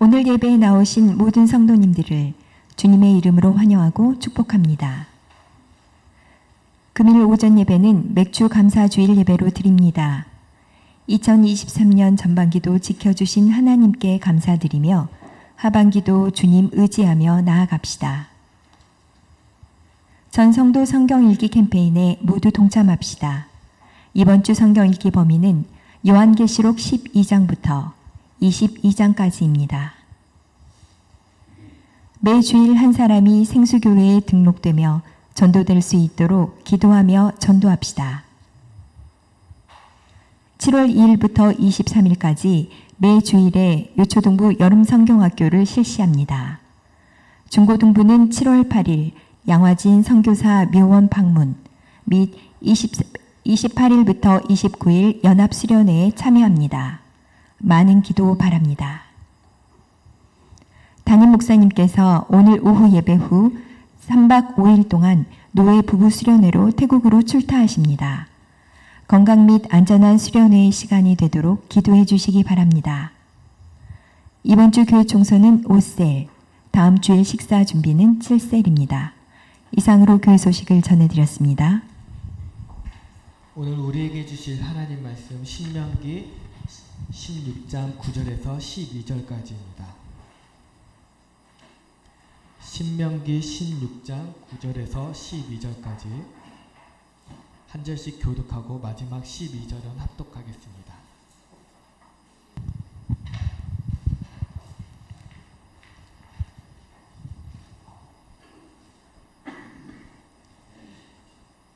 오늘 예배에 나오신 모든 성도님들을 주님의 이름으로 환영하고 축복합니다. 금일 오전 예배는 맥주 감사주일 예배로 드립니다. 2023년 전반기도 지켜주신 하나님께 감사드리며 하반기도 주님 의지하며 나아갑시다. 전성도 성경 읽기 캠페인에 모두 동참합시다. 이번 주 성경 읽기 범위는 요한계시록 12장부터 22장까지입니다. 매 주일 한 사람이 생수교회에 등록되며 전도될 수 있도록 기도하며 전도합시다. 7월 2일부터 23일까지 매 주일에 요초동부 여름성경학교를 실시합니다. 중고등부는 7월 8일 양화진 선교사 묘원 방문 및 28일부터 29일 연합수련회에 참여합니다. 많은 기도 바랍니다. 담임 목사님께서 오늘 오후 예배 후 3박 5일 동안 노예 부부 수련회로 태국으로 출타하십니다. 건강 및 안전한 수련회의 시간이 되도록 기도해 주시기 바랍니다. 이번 주 교회 총선은 5셀, 다음 주일 식사 준비는 7셀입니다. 이상으로 교회 소식을 전해드렸습니다. 오늘 우리에게 주실 하나님 말씀 신명기 16장 9절에서 12절까지입니다. 신명기 16장 9절에서 12절까지 한 절씩 교독하고 마지막 12절은 합독하겠습니다.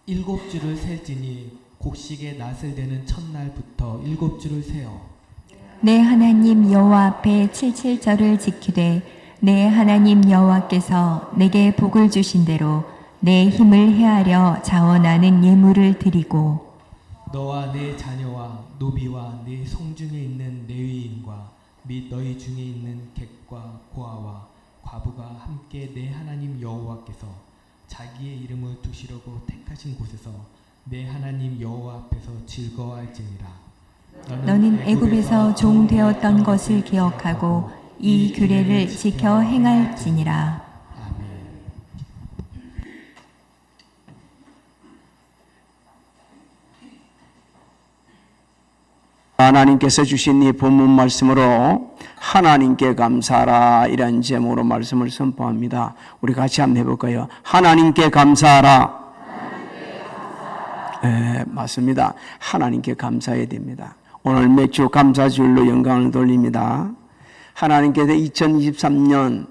일곱 주를 셀지니 곡식의 낫을 대는 첫날부터 일곱 주를 세어 내 하나님 여호와 앞에 77절을 지키되 내 하나님 여호와께서 내게 복을 주신 대로 내 힘을 헤아려 자원하는 예물을 드리고 너와 내 자녀와 노비와 네 성중에 있는 레위인과 및 너희 중에 있는 객과 고아와 과부가 함께 내 하나님 여호와께서 자기의 이름을 두시려고 택하신 곳에서 내 하나님 여호와 앞에서 즐거워할지니라. 너는 애굽에서 종 되었던 것을 기억하고 이 규례를 지켜 행할지니라. 아멘. 하나님께서 주신 이 본문 말씀으로 하나님께 감사하라 이런 제목으로 말씀을 선포합니다. 우리 같이 한번 해볼까요? 하나님께 감사하라. 네, 맞습니다. 하나님께 감사해야 됩니다. 오늘 맥주 감사주일로 영광을 돌립니다. 하나님께서 2023년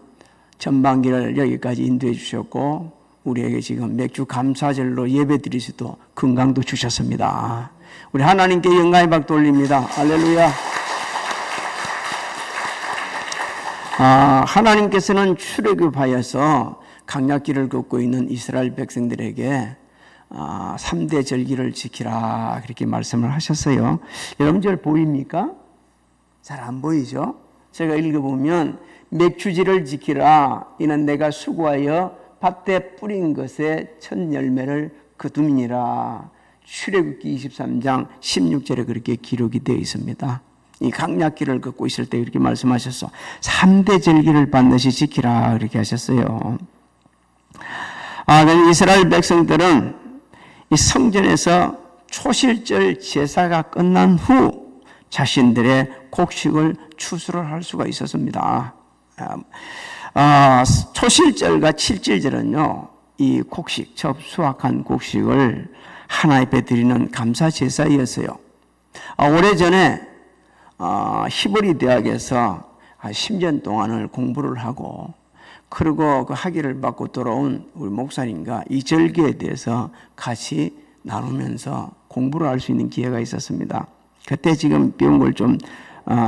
전반기를 여기까지 인도해 주셨고 우리에게 지금 맥주 감사절로 예배 드릴 수도 건강도 주셨습니다. 우리 하나님께 영광의 박 돌립니다. 할렐루야. 하나님께서는 출애굽하여서 강약길을 걷고 있는 이스라엘 백성들에게 3대 절기를 지키라 그렇게 말씀을 하셨어요. 여러분 절 보입니까? 잘 안 보이죠? 제가 읽어보면 맥주지를 지키라 이는 내가 수고하여 밭에 뿌린 것에 첫 열매를 거두미니라. 출애굽기 23장 16절에 그렇게 기록이 되어 있습니다. 이 강약길을 걷고 있을 때 이렇게 말씀하셨어. 3대 절기를 반드시 지키라 그렇게 하셨어요. 이스라엘 백성들은 이 성전에서 초실절 제사가 끝난 후 자신들의 곡식을 추수를 할 수가 있었습니다. 초실절과 칠칠절은요, 이 곡식, 수확한 곡식을 하나님 앞에 드리는 감사 제사였어요. 오래전에 히브리 대학에서 10년 동안을 공부를 하고 그리고 그 학위를 받고 돌아온 우리 목사님과 이 절기에 대해서 같이 나누면서 공부를 할 수 있는 기회가 있었습니다. 그때 지금 배운 걸 좀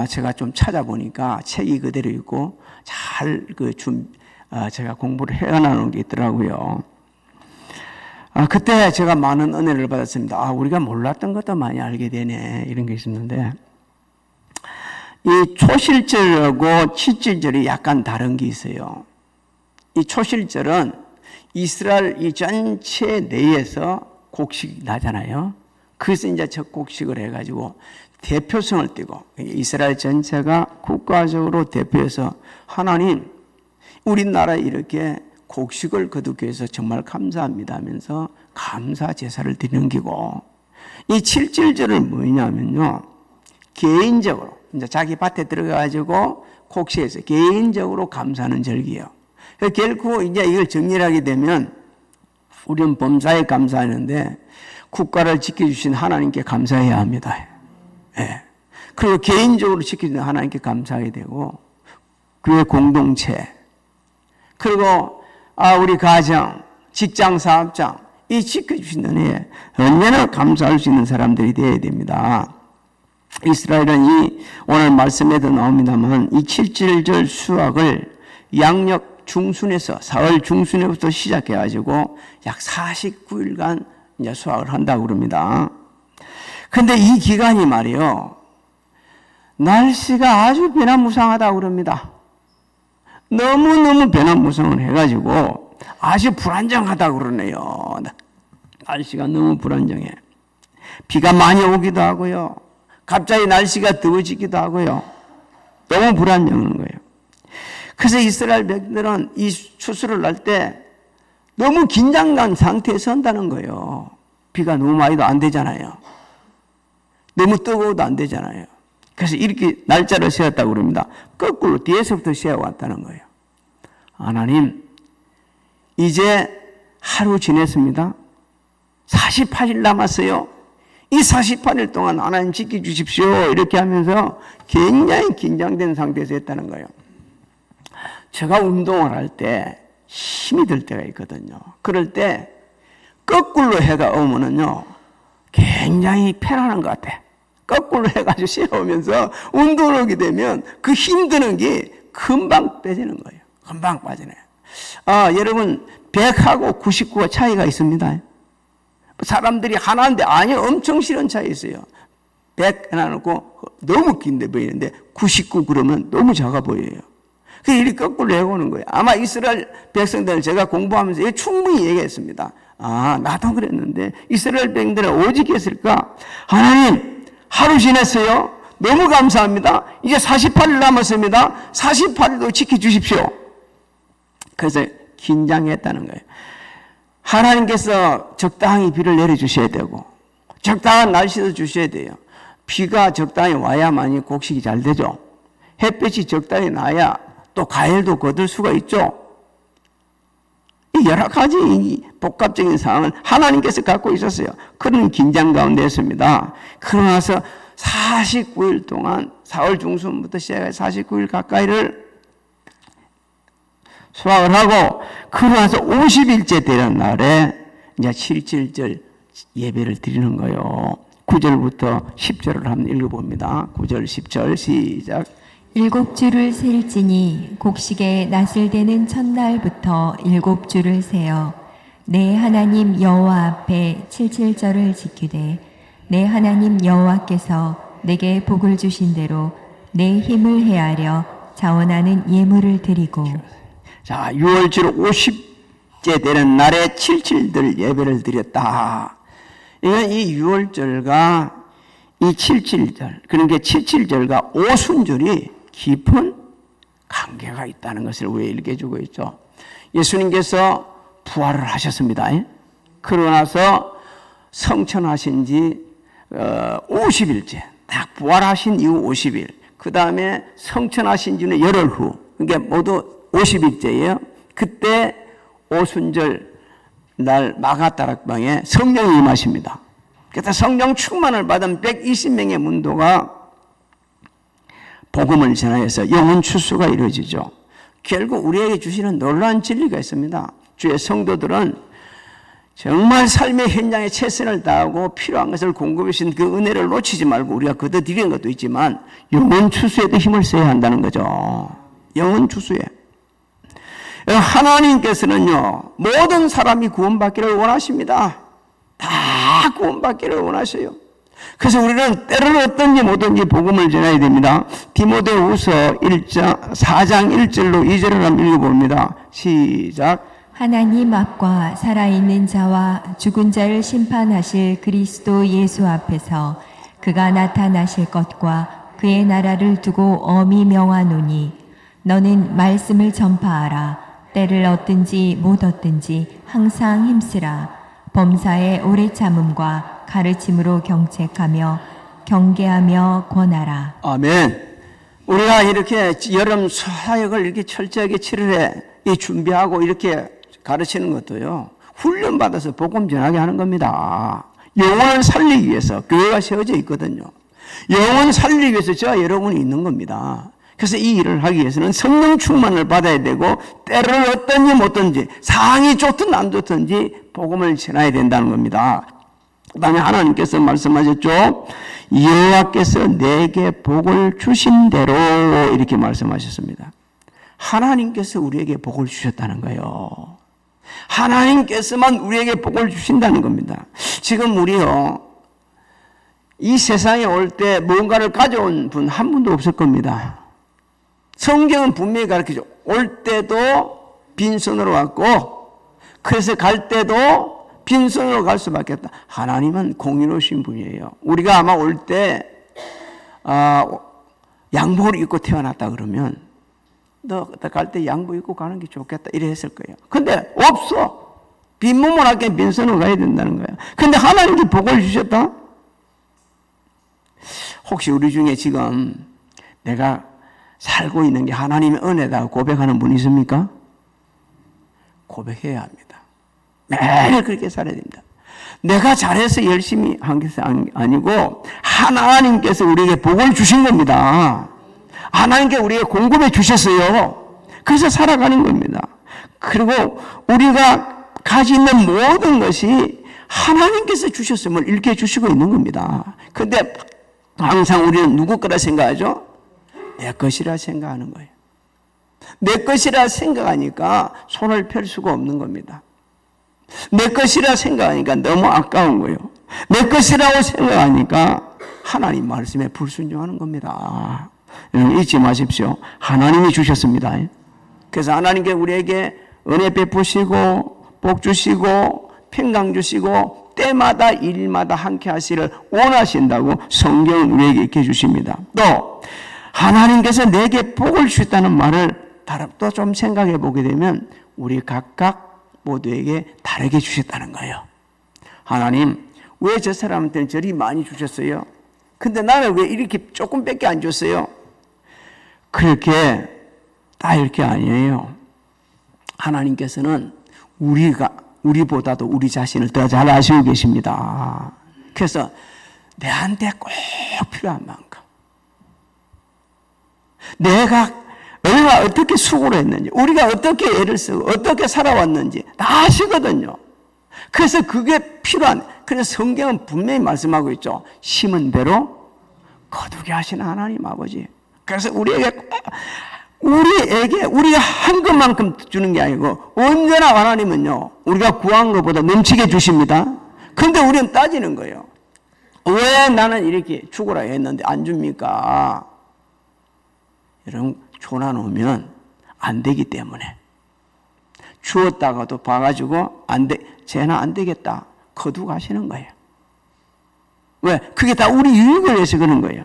제가 좀 찾아보니까 책이 그대로 있고 잘 제가 공부를 해나가는 게 있더라고요. 그때 제가 많은 은혜를 받았습니다. 우리가 몰랐던 것도 많이 알게 되네 이런 게 있었는데 이 초실절하고 칠칠절이 약간 다른 게 있어요. 이 초실절은 이스라엘 이 전체 내에서 곡식이 나잖아요. 그래서 이제 첫 곡식을 해가지고 대표성을 띠고 이스라엘 전체가 국가적으로 대표해서 하나님 우리나라에 이렇게 곡식을 거두게 해서 정말 감사합니다 하면서 감사 제사를 드리는 기고 이 칠칠절은 뭐냐면요 개인적으로 이제 자기 밭에 들어가가지고 곡식에서 개인적으로 감사하는 절기예요. 결코 이제 이걸 정리하게 되면 우리는 범사에 감사하는데 국가를 지켜주신 하나님께 감사해야 합니다. 예. 그리고 개인적으로 지켜주신 하나님께 감사하게 되고 교회 공동체 그리고 우리 가정, 직장, 사업장 이 지켜주신 은혜에 언제나 감사할 수 있는 사람들이 되어야 됩니다. 이스라엘은 이 오늘 말씀에도 나옵니다만 이 칠칠절 수확을 양력 중순에서 4월 중순에부터 시작해가지고 약 49일간 이제 수확을 한다고 그럽니다. 근데 이 기간이 말이요 날씨가 아주 변화무쌍하다고 그럽니다. 너무너무 변화무쌍을 해가지고 아주 불안정하다고 그러네요. 날씨가 너무 불안정해. 비가 많이 오기도 하고요. 갑자기 날씨가 더워지기도 하고요. 너무 불안정한 거예요. 그래서 이스라엘 백성들은 이 추수를 날 때 너무 긴장된 상태에 선다는 거예요. 비가 너무 많이도 안 되잖아요. 너무 뜨거워도 안 되잖아요. 그래서 이렇게 날짜를 세웠다고 그럽니다. 거꾸로 뒤에서부터 세워왔다는 거예요. 하나님, 이제 하루 지냈습니다. 48일 남았어요. 이 48일 동안 하나님 지켜주십시오. 이렇게 하면서 굉장히 긴장된 상태에서 했다는 거예요. 제가 운동을 할 때 힘이 들 때가 있거든요. 그럴 때 거꾸로 해가 오면은요, 굉장히 편안한 것 같아. 거꾸로 해가지고 세우면서 운동을 하게 되면 그 힘드는 게 금방 빼지는 거예요. 금방 빠지네. 여러분, 100하고 99가 차이가 있습니다. 사람들이 하나인데, 아니, 엄청 싫은 차이 있어요. 100 해놔놓고 너무 긴데 보이는데, 99 그러면 너무 작아 보여요. 그래서 이렇게 거꾸로 해오는 거예요. 아마 이스라엘 백성들은 제가 공부하면서 충분히 얘기했습니다. 나도 그랬는데, 이스라엘 백성들은 오직 했을까? 하나님, 하루 지냈어요. 너무 감사합니다. 이제 48일 남았습니다. 48일도 지켜주십시오. 그래서 긴장했다는 거예요. 하나님께서 적당히 비를 내려주셔야 되고 적당한 날씨도 주셔야 돼요. 비가 적당히 와야만이 곡식이 잘 되죠. 햇빛이 적당히 나야 또 과일도 거둘 수가 있죠. 여러 가지 복합적인 상황을 하나님께서 갖고 있었어요. 그런 긴장 가운데 했습니다. 그러고 나서 49일 동안 4월 중순부터 시작해서 49일 가까이를 수확을 하고 그러고 나서 50일째 되는 날에 이제 칠칠절 예배를 드리는 거예요. 9절부터 10절을 한번 읽어봅니다. 9절 10절 시작. 7주를 셀지니 곡식의 낫을 대는 첫날부터 7주를 세어 내 하나님 여호와 앞에 칠칠절을 지키되 내 하나님 여호와께서 내게 복을 주신 대로 내 힘을 헤아려 자원하는 예물을 드리고. 자, 6월절 50째 되는 날에 칠칠절 예배를 드렸다. 이건 이 6월절과 이 칠칠절, 그러니까 칠칠절과 오순절이 깊은 관계가 있다는 것을 우리에게 일깨주고 있죠. 예수님께서 부활을 하셨습니다. 그러고 나서 성천하신 지 50일째, 딱 부활하신 이후 50일, 그 다음에 성천하신 지는 열흘 후, 그러니까 모두 50일째예요. 그때 오순절 날 마가다락방에 성령이 임하십니다. 그때 성령 충만을 받은 120명의 문도가 복음을 전하여서 영혼 추수가 이루어지죠. 결국 우리에게 주시는 놀라운 진리가 있습니다. 주의 성도들은 정말 삶의 현장에 최선을 다하고 필요한 것을 공급해 주신 그 은혜를 놓치지 말고 우리가 거둬들이는 것도 있지만 영혼 추수에도 힘을 써야 한다는 거죠. 영혼 추수에. 하나님께서는요, 모든 사람이 구원받기를 원하십니다. 다 구원받기를 원하셔요. 그래서 우리는 때를 어떤지 뭐든지 복음을 전해야 됩니다. 디모데후서 4장 1절로 2절을 한번 읽어봅니다. 시작. 하나님 앞과 살아있는 자와 죽은 자를 심판하실 그리스도 예수 앞에서 그가 나타나실 것과 그의 나라를 두고 엄히 명하노니 너는 말씀을 전파하라. 때를 얻든지 못 얻든지 항상 힘쓰라. 범사에 오래 참음과 가르침으로 경책하며 경계하며 권하라. 아멘. 우리가 이렇게 여름 사역을 이렇게 철저하게 7월에 준비하고 이렇게 가르치는 것도요, 훈련받아서 복음 전하게 하는 겁니다. 영혼을 살리기 위해서 교회가 세워져 있거든요. 영혼 살리기 위해서 저와 여러분이 있는 겁니다. 그래서 이 일을 하기 위해서는 성령 충만을 받아야 되고, 때를 어떤지 못든지 상황이 좋든 안 좋든지 복음을 전해야 된다는 겁니다. 그다음에 하나님께서 말씀하셨죠. 여호와께서 내게 복을 주신 대로, 이렇게 말씀하셨습니다. 하나님께서 우리에게 복을 주셨다는 거예요. 하나님께서만 우리에게 복을 주신다는 겁니다. 지금 우리요, 이 세상에 올 때 뭔가를 가져온 분 한 분도 없을 겁니다. 성경은 분명히 가르치죠. 올 때도 빈손으로 왔고, 그래서 갈 때도 빈손으로 갈 수밖에 없다. 하나님은 공의로우신 분이에요. 우리가 아마 올 때 양복을 입고 태어났다 그러면 너 갈 때 양복 입고 가는 게 좋겠다 이래 했을 거예요. 근데 없어. 빈몸으로 할게 빈손으로 가야 된다는 거예요. 근데 하나님께 복을 주셨다? 혹시 우리 중에 지금 내가 살고 있는 게 하나님의 은혜다 고백하는 분 있습니까? 고백해야 합니다. 매일 그렇게 살아야 됩니다. 내가 잘해서 열심히 한 게 아니고 하나님께서 우리에게 복을 주신 겁니다. 하나님께 우리에게 공급해 주셨어요. 그래서 살아가는 겁니다. 그리고 우리가 가지고 있는 모든 것이 하나님께서 주셨음을 일깨 주시고 있는 겁니다. 그런데 항상 우리는 누구 거라 생각하죠? 내 것이라 생각하는 거예요. 내 것이라 생각하니까 손을 펼 수가 없는 겁니다. 내 것이라 생각하니까 너무 아까운 거예요. 내 것이라고 생각하니까 하나님 말씀에 불순종하는 겁니다. 여러분 잊지 마십시오. 하나님이 주셨습니다. 그래서 하나님께 우리에게 은혜 베푸시고 복 주시고 평강 주시고 때마다 일마다 함께 하시를 원하신다고 성경은 우리에게 이렇게 주십니다. 또 하나님께서 내게 복을 주셨다는 말을 또 좀 생각해 보게 되면 우리 각각 모두에게 다르게 주셨다는 거예요. 하나님, 왜 저 사람한테는 저리 많이 주셨어요? 근데 나는 왜 이렇게 조금밖에 안 줬어요? 그렇게 다 이렇게 아니에요. 하나님께서는 우리보다도 우리 자신을 더 잘 아시고 계십니다. 그래서 내한테 꼭 필요한 만큼 내가 얼마 어떻게 수고를 했는지, 우리가 어떻게 애를 쓰고 어떻게 살아왔는지 다 아시거든요. 그래서 그게 필요한, 그래서 성경은 분명히 말씀하고 있죠. 심은 대로 거두게 하시는 하나님 아버지. 그래서 우리에게 우리가 한 것만큼 주는 게 아니고 언제나 하나님은요, 우리가 구한 것보다 넘치게 주십니다. 그런데 우리는 따지는 거예요. 왜 나는 이렇게 죽으라 했는데 안 줍니까? 여러분, 줘놔놓으면 안 되기 때문에. 주었다가도 봐가지고 쟤는 안 되겠다 거두고 가시는 거예요. 왜? 그게 다 우리 유익을 위해서 그런 거예요.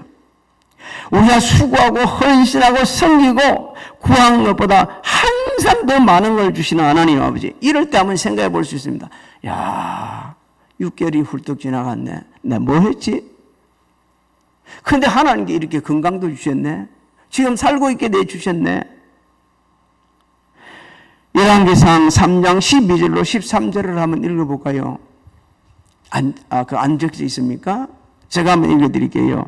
우리가 수고하고 헌신하고 섬기고 구한 것보다 항상 더 많은 걸 주시는 하나님 아버지. 이럴 때 한번 생각해 볼 수 있습니다. 야, 6개월이 훌쩍 지나갔네. 나 뭐 했지? 근데 하나님께 이렇게 건강도 주셨네. 지금 살고 있게 내주셨네. 열왕기상 3장 12절로 13절을 한번 읽어볼까요? 안 적혀 있습니까? 제가 한번 읽어드릴게요.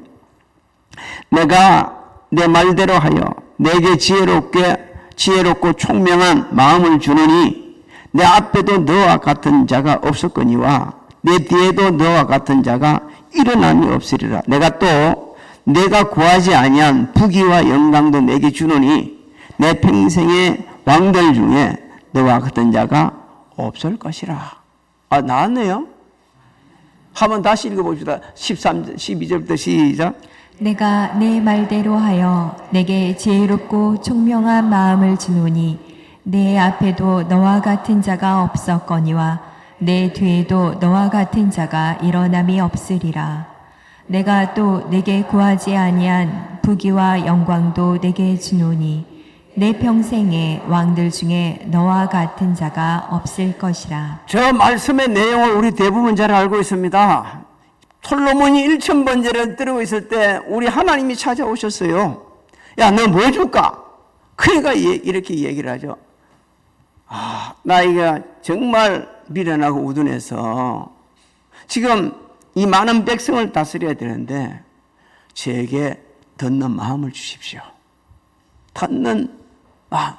내가 내 말대로 하여 내게 지혜롭고 총명한 마음을 주느니 내 앞에도 너와 같은 자가 없었거니와 내 뒤에도 너와 같은 자가 일어남이 없으리라. 내가 구하지 아니한 부귀와 영광도 내게 주노니 내 평생의 왕들 중에 너와 같은 자가 없을 것이라. 나왔네요. 한번 다시 읽어봅시다. 12절부터 시작. 내가 내 말대로 하여 내게 지혜롭고 총명한 마음을 주노니 내 앞에도 너와 같은 자가 없었거니와 내 뒤에도 너와 같은 자가 일어남이 없으리라. 내가 또 내게 구하지 아니한 부귀와 영광도 내게 주노니 내 평생에 왕들 중에 너와 같은 자가 없을 것이라. 저 말씀의 내용을 우리 대부분 잘 알고 있습니다. 솔로몬이 1000번제를 드리고 있을 때 우리 하나님이 찾아오셨어요. 야, 너 뭐 줄까? 그러니까 이렇게 얘기를 하죠. 나이가 정말 미련하고 우둔해서 지금 이 많은 백성을 다스려야 되는데 제게 듣는 마음을 주십시오. 듣는 마음.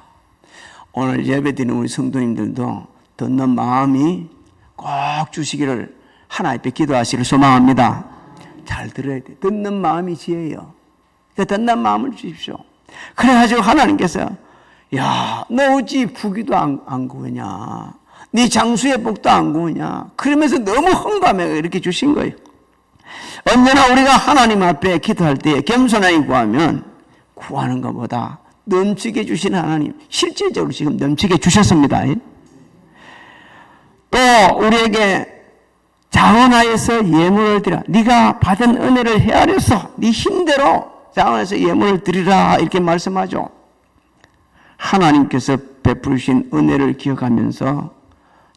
오늘 예배드리는 우리 성도님들도 듣는 마음이 꼭 주시기를 하나님 앞에 기도하시기를 소망합니다. 잘 들어야 돼. 듣는 마음이 지혜예요. 듣는 마음을 주십시오. 그래가지고 하나님께서 야, 너 어찌 부귀도 안 구하냐? 네 장수의 복도 안 구하냐? 그러면서 너무 험담해 이렇게 주신 거예요. 언제나 우리가 하나님 앞에 기도할 때 겸손하게 구하면 구하는 것보다 넘치게 주시는 하나님 실질적으로 지금 넘치게 주셨습니다. 또 우리에게 자원하여서 예물을 드려. 네가 받은 은혜를 헤아려서 네 힘대로 자원해서 예물을 드리라 이렇게 말씀하죠. 하나님께서 베푸신 은혜를 기억하면서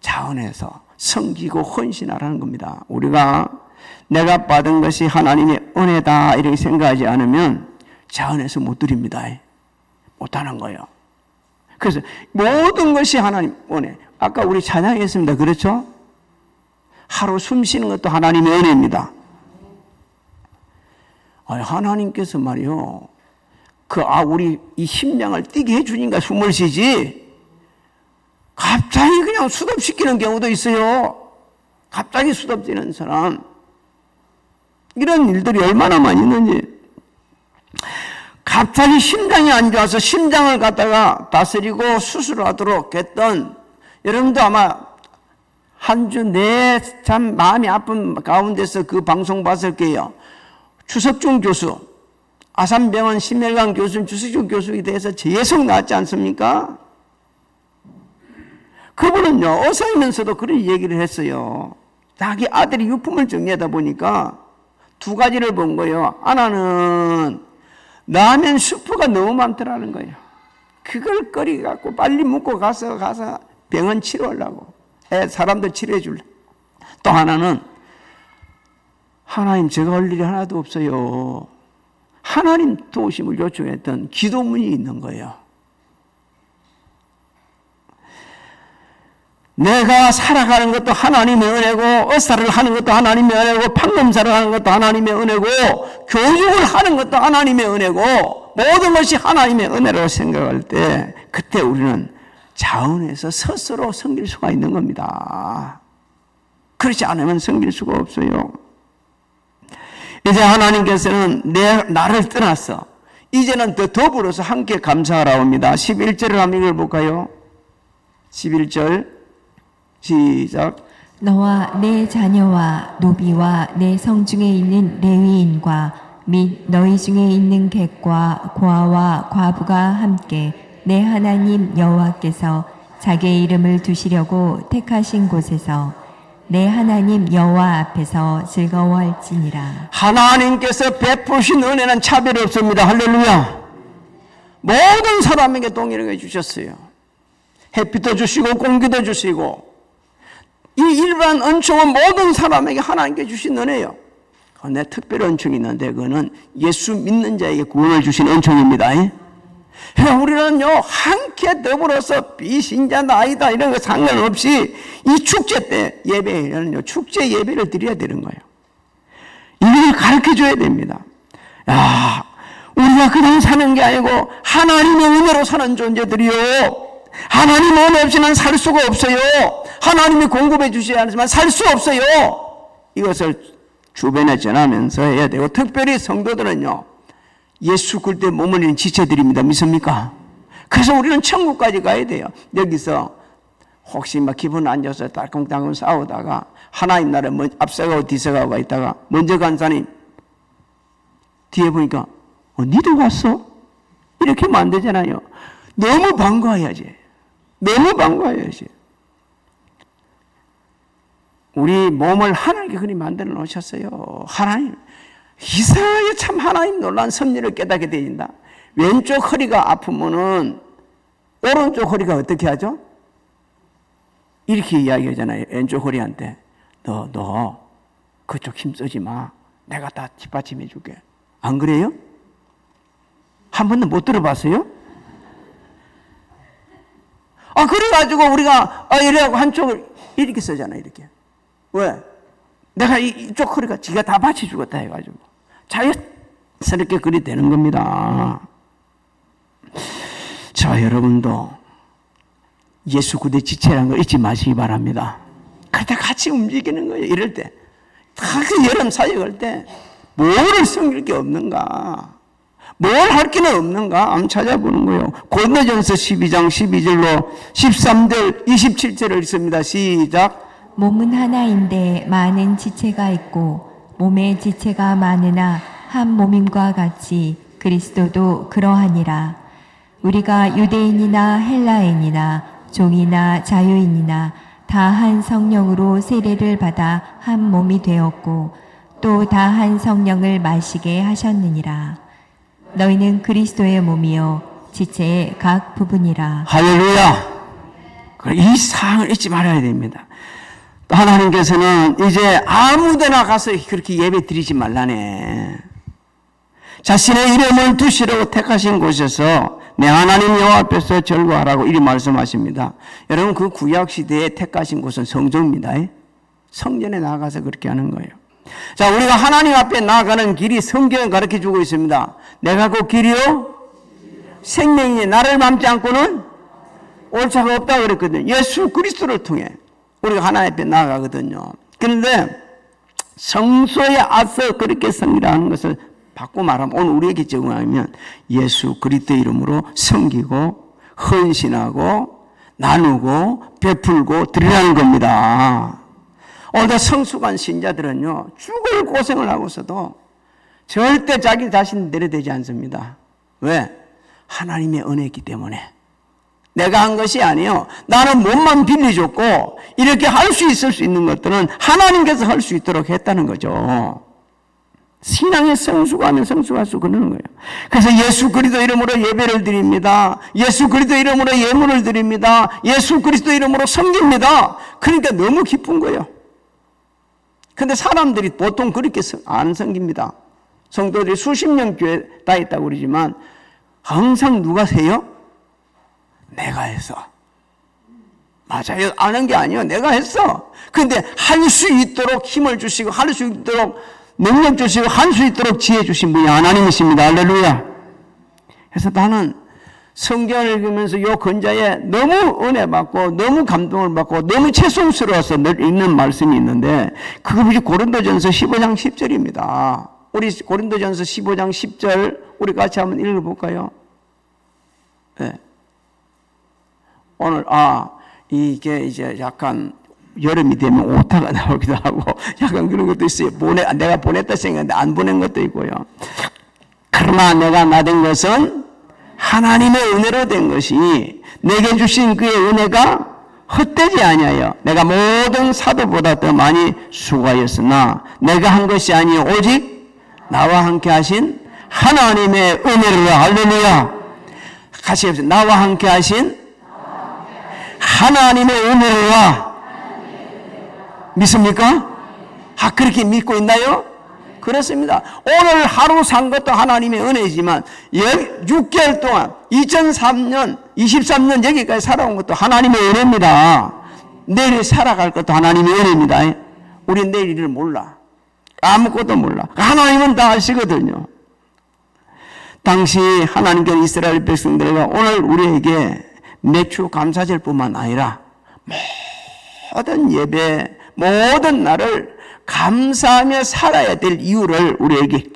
자원해서 섬기고 헌신하라는 겁니다. 우리가 내가 받은 것이 하나님의 은혜다 이렇게 생각하지 않으면 자원해서 못 드립니다. 못하는 거예요. 그래서 모든 것이 하나님 은혜. 아까 우리 찬양했습니다. 그렇죠? 하루 숨 쉬는 것도 하나님의 은혜입니다. 하나님께서 말이요. 우리 이 심장을 뛰게 해주니까 숨을 쉬지. 갑자기 그냥 수답시키는 경우도 있어요. 갑자기 수답되는 사람. 이런 일들이 얼마나 많이 있는지. 갑자기 심장이 안 좋아서 심장을 갖다가 다스리고 수술하도록 했던 여러분도 아마 한 주 내 참 마음이 아픈 가운데서 그 방송 봤을 거예요. 추석중 교수, 아산병원 심혈관 교수는 추석중 교수에 대해서 계속 나왔지 않습니까? 그분은요, 의사이면서도 그런 얘기를 했어요. 자기 아들이 유품을 정리하다 보니까 두 가지를 본 거예요. 하나는 라면 슈퍼가 너무 많더라는 거예요. 그걸 끓여갖고 빨리 먹고 가서 병원 치료하려고. 사람들 치료해 줄래. 또 하나는 하나님 제가 할 일이 하나도 없어요. 하나님 도우심을 요청했던 기도문이 있는 거예요. 내가 살아가는 것도 하나님의 은혜고 의사를 하는 것도 하나님의 은혜고 판검사를 하는 것도 하나님의 은혜고 교육을 하는 것도 하나님의 은혜고 모든 것이 하나님의 은혜라고 생각할 때 그때 우리는 자원해서 스스로 섬길 수가 있는 겁니다. 그렇지 않으면 섬길 수가 없어요. 이제 하나님께서는 나를 떠나서 이제는 더 더불어서 함께 감사하라 합니다. 11절을 한번 읽어볼까요? 11절 시작. 너와 내 자녀와 노비와 내 성중에 있는 레위인과 및 너희 중에 있는 객과 고아와 과부가 함께 내 하나님 여호와께서 자기의 이름을 두시려고 택하신 곳에서 내 하나님 여호와 앞에서 즐거워할지니라. 하나님께서 베푸신 은혜는 차별이 없습니다. 할렐루야. 모든 사람에게 동일하게 주셨어요. 햇빛도 주시고 공기도 주시고 이 일반 은총은 모든 사람에게 하나님께 주신 은혜예요. 내 특별한 은총이 있는데 그거는 예수 믿는 자에게 구원을 주신 은총입니다. 우리는요 함께 더불어서 비신자 나이다 이런 거 상관없이 이 축제 때 예배는요 축제 예배를 드려야 되는 거예요. 이걸 가르쳐줘야 됩니다. 야, 우리가 그냥 사는 게 아니고 하나님의 은혜로 사는 존재들이요. 하나님 은혜 없이는 살 수가 없어요. 하나님이 공급해 주셔야 하지만 살 수 없어요. 이것을 주변에 전하면서 해야 되고 특별히 성도들은요. 예수 그때 머물리는 지체들입니다. 믿습니까? 그래서 우리는 천국까지 가야 돼요. 여기서 혹시 막 기분 안 좋아서 딸콩딸콩 싸우다가 하나님 나라에 앞서가고 뒤서가고 있다가 먼저 간 사람이 뒤에 보니까 니도 갔어? 이렇게 하면 안 되잖아요. 너무 반가워야지. 너무 반가워야지. 우리 몸을 하나님께 그리 만들어 놓으셨어요. 하나님 이상하게 참 하나님 놀라운 섭리를 깨닫게 되진다. 왼쪽 허리가 아프면은 오른쪽 허리가 어떻게 하죠? 이렇게 이야기하잖아요. 왼쪽 허리한테 너 그쪽 힘 쓰지 마. 내가 다 뒷받침해 줄게. 안 그래요? 한 번도 못 들어봤어요? 그래가지고 우리가 이래갖고 한쪽을 이렇게 쓰잖아요. 이렇게. 왜? 내가 이쪽 허리가 지가 다 받쳐 주겠다 해가지고 자연스럽게 그리 되는 겁니다. 자, 여러분도 예수 그리스도의 지체라는 걸 잊지 마시기 바랍니다. 그럴 때 같이 움직이는 거예요. 이럴 때. 다 그 여름 사역할 때 뭐를 섬길 게 없는가? 뭘 할 게는 없는가? 한번 찾아보는 거예요. 고린도전서 12장 12절로 13절 27절을 읽습니다. 시작. 몸은 하나인데 많은 지체가 있고 몸의 지체가 많으나 한 몸임과 같이 그리스도도 그러하니라. 우리가 유대인이나 헬라인이나 종이나 자유인이나 다 한 성령으로 세례를 받아 한 몸이 되었고 또 다 한 성령을 마시게 하셨느니라. 너희는 그리스도의 몸이요 지체의 각 부분이라. 할렐루야. 이 사항을 잊지 말아야 됩니다. 또 하나님께서는 이제 아무데나 가서 그렇게 예배 드리지 말라네. 자신의 이름을 두시라고 택하신 곳에서 내 하나님 여호와 앞에서 절거하라고 이리 말씀하십니다. 여러분, 그 구약 시대에 택하신 곳은 성전입니다. 성전에 나가서 그렇게 하는 거예요. 자, 우리가 하나님 앞에 나아가는 길이 성경에 가르쳐 주고 있습니다. 내가 그 길이요 생명이니 나를 맘지 않고는 옳차가 없다고 그랬거든요. 예수 그리스도를 통해 우리가 하나님 앞에 나아가거든요. 그런데 성소에 앞서 그렇게 섬기라는 것을 바꿔 말하면 오늘 우리에게 적용하면 예수 그리스도 이름으로 섬기고 헌신하고 나누고 베풀고 드리라는 겁니다. 오늘 성숙한 신자들은요 죽을 고생을 하고서도 절대 자기 자신 내려되지 않습니다. 왜? 하나님의 은혜이기 때문에. 내가 한 것이 아니에요. 나는 몸만 빌려줬고 이렇게 할 수 있을 수 있는 것들은 하나님께서 할 수 있도록 했다는 거죠. 신앙의 성숙하면 성숙할수록 그러는 거예요. 그래서 예수 그리스도 이름으로 예배를 드립니다. 예수 그리스도 이름으로 예물을 드립니다. 예수 그리스도 이름으로 섬깁니다. 그러니까 너무 기쁜 거예요. 근데 사람들이 보통 그렇게 안 섬깁니다. 성도들이 수십 년 교회 다녔다고 그러지만 항상 누가 세요? 내가 했어. 맞아요. 아는 게 아니에요. 내가 했어. 근데 할 수 있도록 힘을 주시고 할 수 있도록 능력 주시고 할 수 있도록 지혜 주신 분이 하나님이십니다. 할렐루야. 그래서 나는 성경을 읽으면서 요 근자에 너무 은혜 받고 너무 감동을 받고 너무 죄송스러워서 늘 읽는 말씀이 있는데 그것이 고린도전서 15장 10절입니다. 우리 고린도전서 15장 10절 우리 같이 한번 읽어볼까요? 네. 오늘 이게 이제 약간 여름이 되면 오타가 나오기도 하고 약간 그런 것도 있어요. 내가 보냈다 생각했는데 안 보낸 것도 있고요. 그러나 내가 나된 것은 하나님의 은혜로 된 것이 내게 주신 그의 은혜가 헛되지 아니하여 내가 모든 사도보다 더 많이 수고하였으나 내가 한 것이 아니요 오직 나와 함께 하신 하나님의 은혜로. 할렐루야. 같이 해보세요. 나와 함께 하신 하나님의 은혜로와. 믿습니까? 그렇게 믿고 있나요? 그렇습니다. 오늘 하루 산 것도 하나님의 은혜이지만 6개월 동안 2003년 23년 여기까지 살아온 것도 하나님의 은혜입니다. 내일 살아갈 것도 하나님의 은혜입니다. 우리 내일 일을 몰라. 아무것도 몰라. 하나님은 다 아시거든요. 당시 하나님께서 이스라엘 백성들과 오늘 우리에게 매주 감사절뿐만 아니라 모든 예배, 모든 날을 감사하며 살아야 될 이유를 우리에게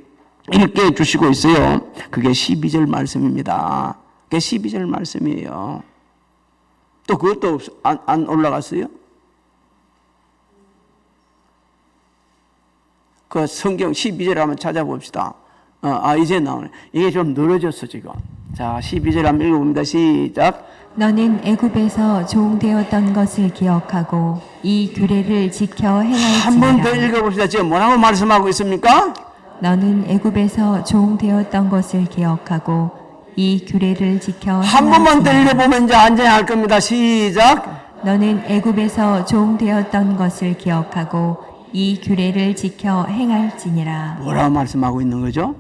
읽게 해주시고 있어요. 그게 12절 말씀입니다. 그게 12절 말씀이에요. 또 그것도 안 올라갔어요? 그 성경 12절 한번 찾아봅시다. 이제 나오네. 이게 좀 늘어졌어, 지금. 자, 12절 한번 읽어봅니다. 시작. 너는 애굽에서 종되었던 것을 기억하고 이 규례를 지켜 행할지니라. 한 번 더 읽어봅시다. 지금 뭐라고 말씀하고 있습니까? 너는 애굽에서 종 되었던 것을 기억하고 이 규례를 지켜 한 번만 더 행할지니라. 읽어보면 이제 안전히 할 겁니다. 시작. 너는 애굽에서 종 되었던 것을 기억하고 이 규례를 지켜 행할지니라. 뭐라고 말씀하고 있는 거죠?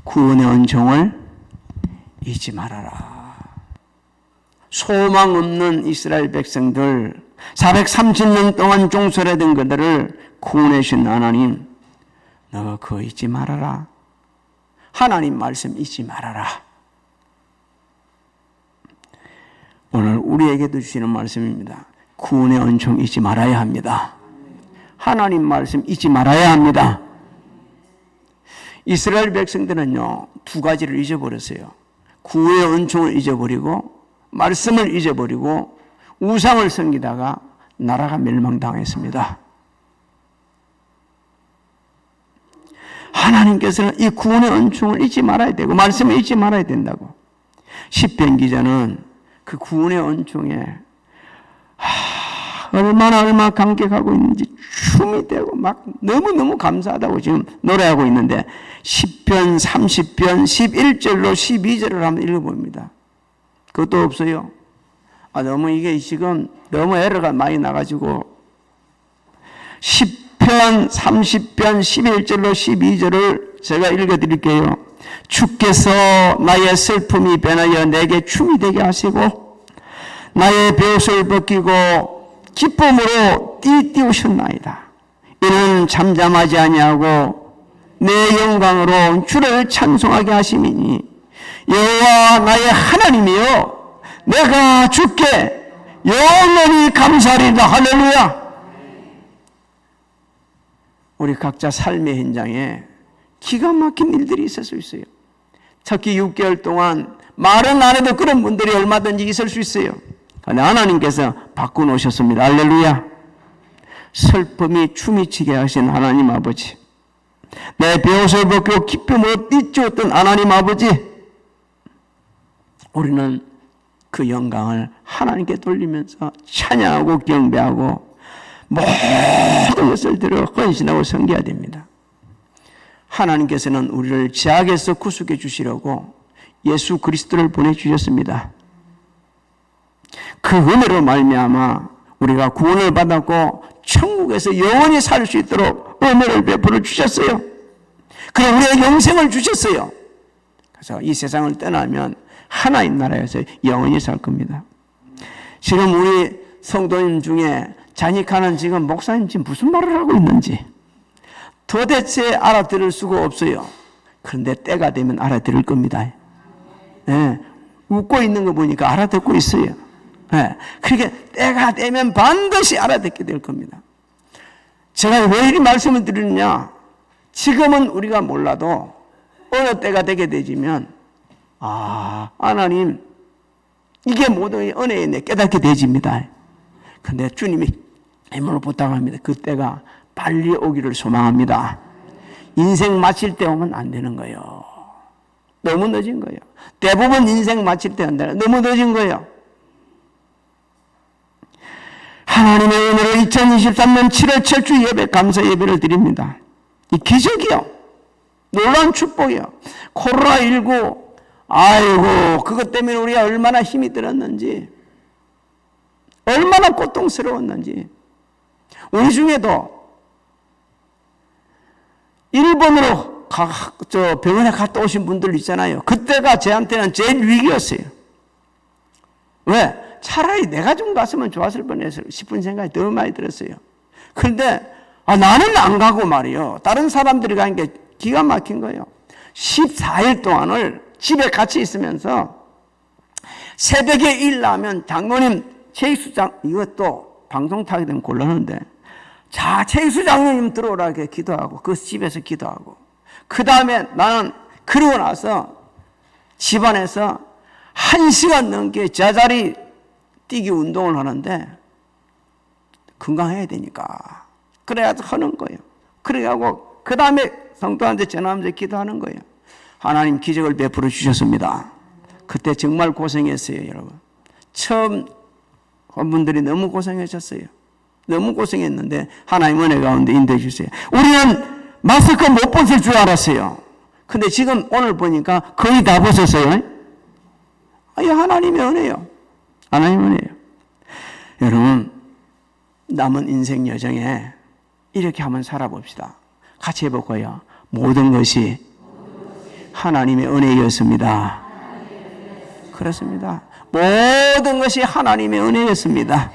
구원의 은총을 잊지 말아라. 소망 없는 이스라엘 백성들 430년 동안 종살이던 그들을 구원해 주신 하나님, 너 그거 잊지 말아라. 하나님 말씀 잊지 말아라. 오늘 우리에게도 주시는 말씀입니다. 구원의 은총 잊지 말아야 합니다. 하나님 말씀 잊지 말아야 합니다. 이스라엘 백성들은요, 두 가지를 잊어버렸어요. 구원의 은총을 잊어버리고 말씀을 잊어버리고 우상을 섬기다가 나라가 멸망당했습니다. 하나님께서는 이 구원의 은총을 잊지 말아야 되고 말씀을 잊지 말아야 된다고. 시편 기자는 그 구원의 은총에 얼마나 감격하고 있는지 춤이 되고 막 너무너무 감사하다고 지금 노래하고 있는데, 시편 30편 11절로 12절을 한번 읽어봅니다. 그것도 없어요. 너무 이게 지금 너무 에러가 많이 나가지고, 10편 30편 11절로 12절을 제가 읽어드릴게요. 주께서 나의 슬픔이 변하여 내게 춤이 되게 하시고 나의 베옷을 벗기고 기쁨으로 띠띠우셨나이다. 이는 잠잠하지 아니하고 내 영광으로 주를 찬송하게 하심이니 여호와 나의 하나님이여 내가 주께 영원히 감사하리다. 할렐루야. 우리 각자 삶의 현장에 기가 막힌 일들이 있을 수 있어요. 특히 6개월 동안 말은 안 해도 그런 분들이 얼마든지 있을 수 있어요. 그런데 하나님께서 바꿔놓으셨습니다. 할렐루야. 슬픔이 춤이 추게 하신 하나님 아버지, 내 베옷을 벗고 기쁨으로 띠쭈었던 하나님 아버지, 우리는 그 영광을 하나님께 돌리면서 찬양하고 경배하고 모든 것을 들어 헌신하고 섬겨야 됩니다. 하나님께서는 우리를 죄악에서 구속해 주시려고 예수 그리스도를 보내주셨습니다. 그 은혜로 말미암아 우리가 구원을 받았고 천국에서 영원히 살 수 있도록 은혜를 베풀어 주셨어요. 그리고 우리에게 영생을 주셨어요. 그래서 이 세상을 떠나면 하나님 나라에서 영원히 살 겁니다. 지금 우리 성도님 중에 자닉하는 지금 목사님 지금 무슨 말을 하고 있는지 도대체 알아들을 수가 없어요. 그런데 때가 되면 알아들을 겁니다. 네, 웃고 있는 거 보니까 알아듣고 있어요. 네, 그러니까 때가 되면 반드시 알아듣게 될 겁니다. 제가 왜 이리 말씀을 드리느냐, 지금은 우리가 몰라도 어느 때가 되게 되지면 하나님 이게 모든 은혜에 내 깨닫게 되집니다. 근데 주님이 힘으로 부탁합니다. 그 때가 빨리 오기를 소망합니다. 인생 마칠 때 오면 안 되는 거예요. 너무 늦은 거예요. 대부분 인생 마칠 때 한다. 너무 늦은 거예요. 하나님의 은혜로 2023년 7월 철주 예배 감사 예배를 드립니다. 이 기적이요. 놀라운 축복이요. 코로나19 아이고 그것 때문에 우리가 얼마나 힘이 들었는지, 얼마나 고통스러웠는지. 우리 중에도 일본으로 병원에 갔다 오신 분들 있잖아요. 그때가 저한테는 제일 위기였어요. 왜? 차라리 내가 좀 갔으면 좋았을 뻔했어 싶은 생각이 더 많이 들었어요. 그런데 나는 안 가고 말이요, 다른 사람들이 가는 게 기가 막힌 거예요. 14일 동안을 집에 같이 있으면서 새벽에 일 나면 장로님 최익수장, 이것도 방송 타게 되면 곤란한데, 최익수 장로님 들어오라 이렇게 기도하고 그 집에서 기도하고, 그 다음에 나는 그러고 나서 집안에서 1시간 넘게 제자리 뛰기 운동을 하는데, 건강해야 되니까 그래야 하는 거예요. 그래가지고 그 다음에 성도한테 전화하면서 기도하는 거예요. 하나님 기적을 베풀어 주셨습니다. 그때 정말 고생했어요, 여러분. 처음 온 분들이 너무 고생하셨어요. 너무 고생했는데 하나님 은혜 가운데 인도해 주세요. 우리는 마스크 못 벗을 줄 알았어요. 근데 지금 오늘 보니까 거의 다 벗었어요. 이 하나님의 은혜요. 하나님의 은혜요. 여러분, 남은 인생 여정에 이렇게 한번 살아봅시다. 같이 해볼까요? 모든 것이 하나님의 은혜였습니다. 그렇습니다. 모든 것이 하나님의 은혜였습니다.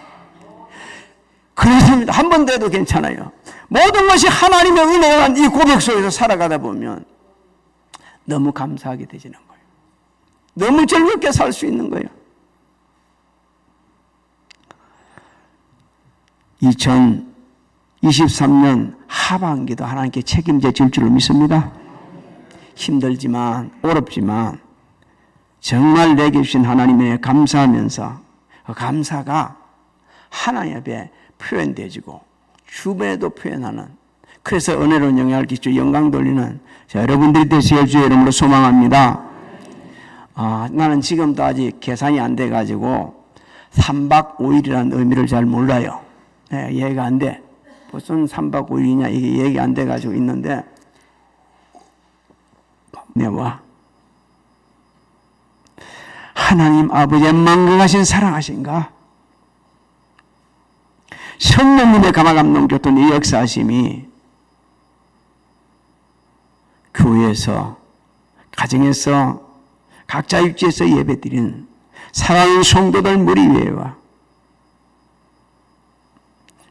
그렇습니다. 한 번 돼도 괜찮아요. 모든 것이 하나님의 은혜란 이 고백 속에서 살아가다 보면 너무 감사하게 되지는 거예요. 너무 즐겁게 살 수 있는 거예요. 2023년 하반기도 하나님께 책임져 질 줄을 믿습니다. 힘들지만 어렵지만 정말 내게 주신 하나님의 감사하면서 그 감사가 하나님 앞에 표현되지고 주변에도 표현하는, 그래서 은혜로운 영향을 끼치고 영광 돌리는 여러분들이 되실 주의 이름으로 소망합니다. 나는 지금도 아직 계산이 안 돼가지고 3박 5일이라는 의미를 잘 몰라요. 네, 이해가 안 돼. 무슨 3박 5일이냐 이게 얘기 안 돼가지고 있는데, 내와 하나님 아버지의 만강하신 사랑하신가? 성령님의 감화감동 교통 이 역사하심이 교회에서, 가정에서, 각자 입지에서 예배드리는 사랑하는 성도들 머리 위에와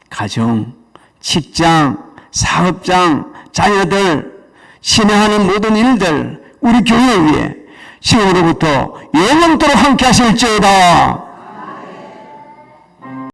가정, 직장, 사업장, 자녀들, 진행하는 모든 일들, 우리 교회 위에 지금으로부터 영원토록 함께 하실지어다.